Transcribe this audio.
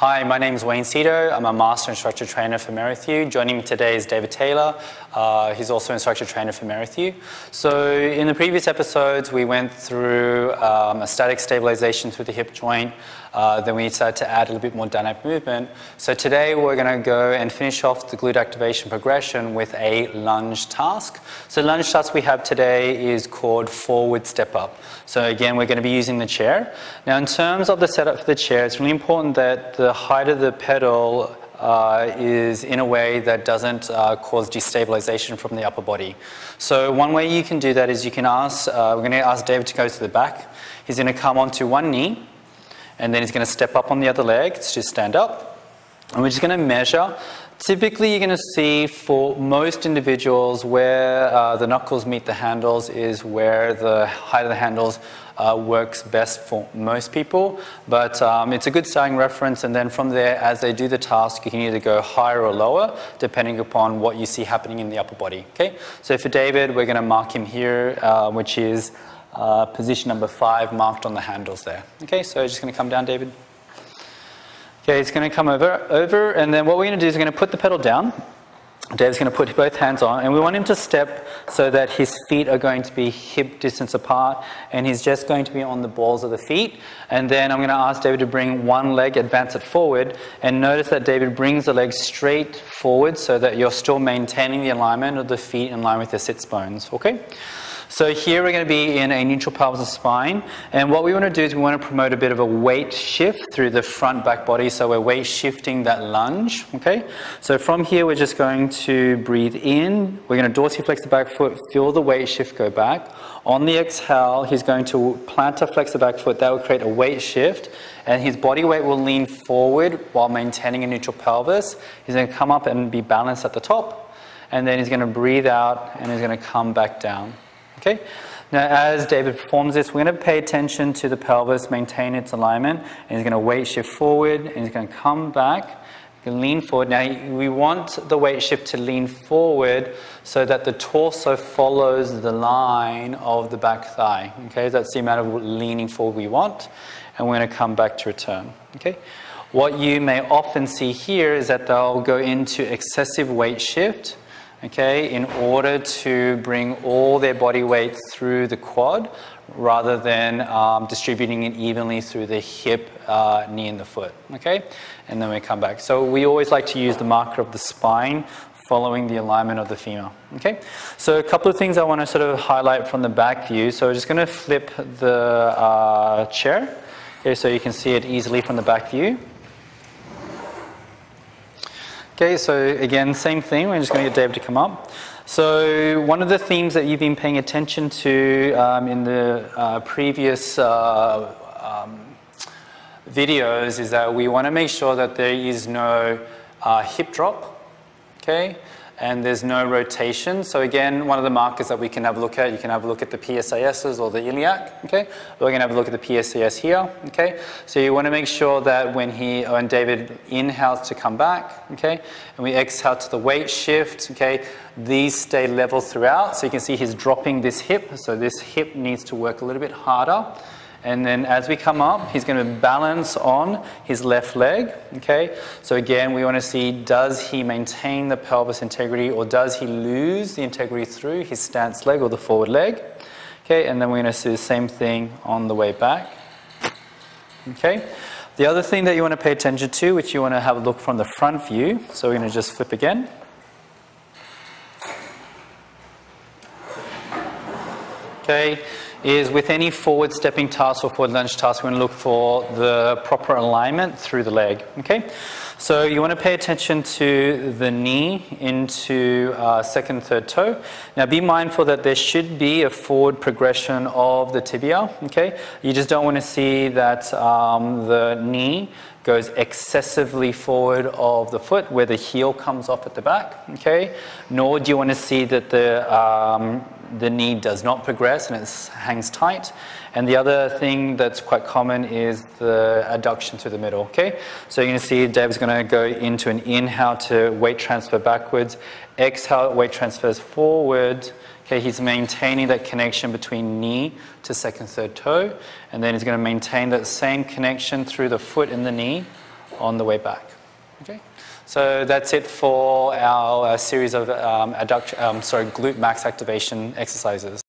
Hi, my name is Wayne Seeto. I'm a Master Instructor Trainer for Merrithew. Joining me today is David Taylor. He's also Instructor Trainer for Merrithew. So in the previous episodes, we went through a static stabilization through the hip joint. Then we decided to add a little bit more dynamic movement. So today we're going to go and finish off the glute activation progression with a lunge task. So the lunge task we have today is called forward step up. So again, we're going to be using the chair. Now in terms of the setup for the chair, it's really important that the height of the pedal is in a way that doesn't cause destabilization from the upper body. So one way you can do that is you can ask, we're going to ask David to go to the back. He's going to come onto one knee, and then he's going to step up on the other leg. It's just stand up. And we're just going to measure. Typically, you're going to see for most individuals where the knuckles meet the handles is where the height of the handles works best for most people. But it's a good starting reference, and then from there, as they do the task, you can either go higher or lower, depending upon what you see happening in the upper body. Okay? So for David, we're going to mark him here, which is position number 5, marked on the handles there. Okay, so just going to come down, David. Okay, he's going to come over, and then what we're going to do is we're going to put the pedal down. Dave's going to put both hands on, and we want him to step so that his feet are going to be hip distance apart, and he's just going to be on the balls of the feet. And then I'm going to ask David to bring one leg, advance it forward, and notice that David brings the leg straight forward so that you're still maintaining the alignment of the feet in line with the sits bones, okay? So here we're going to be in a neutral pelvis spine, and what we want to do is we want to promote a bit of a weight shift through the front back body, so we're weight shifting that lunge, okay? So from here we're just going to breathe in, we're going to dorsiflex the back foot, feel the weight shift go back. On the exhale, he's going to plantar flex the back foot, that will create a weight shift, and his body weight will lean forward while maintaining a neutral pelvis. He's going to come up and be balanced at the top, and then he's going to breathe out and he's going to come back down. Okay. Now, as David performs this, we're going to pay attention to the pelvis, maintain its alignment, and he's going to weight shift forward, and he's going to come back, lean forward. Now, we want the weight shift to lean forward so that the torso follows the line of the back thigh. Okay, that's the amount of leaning forward we want, and we're going to come back to return. Okay. What you may often see here is that they'll go into excessive weight shift, okay, in order to bring all their body weight through the quad rather than distributing it evenly through the hip, knee, and the foot, okay? And then we come back. So we always like to use the marker of the spine following the alignment of the femur, okay? So a couple of things I want to sort of highlight from the back view. So we're just going to flip the chair, okay, so you can see it easily from the back view. Okay, so again, same thing. We're just going to get David to come up. So one of the themes that you've been paying attention to in the previous videos is that we want to make sure that there is no hip drop, okay, and there's no rotation. So again, one of the markers that we can have a look at, you can have a look at the PSISs or the iliac, okay? We're going to have a look at the PSIS here, okay? So you want to make sure that when David inhales to come back, okay, and we exhale to the weight shift, okay, these stay level throughout. So you can see he's dropping this hip, so this hip needs to work a little bit harder. And then as we come up, he's going to balance on his left leg, okay? So again, we want to see, does he maintain the pelvis integrity, or does he lose the integrity through his stance leg or the forward leg? Okay, and then we're going to do the same thing on the way back. Okay? The other thing that you want to pay attention to, which you want to have a look from the front view, so we're going to just flip again. Okay, is with any forward stepping task or forward lunge task, we're going to look for the proper alignment through the leg, okay? So you want to pay attention to the knee into second, third toe. Now be mindful that there should be a forward progression of the tibia, okay? You just don't want to see that the knee goes excessively forward of the foot where the heel comes off at the back, okay? Nor do you want to see that the knee does not progress and it hangs tight. And the other thing that's quite common is the adduction to the middle, okay? So you're going to see Dave's going to go into an inhale to weight transfer backwards, exhale, weight transfers forward. Okay, he's maintaining that connection between knee to second, third toe, and then he's going to maintain that same connection through the foot and the knee on the way back. Okay? So that's it for our series of glute max activation exercises.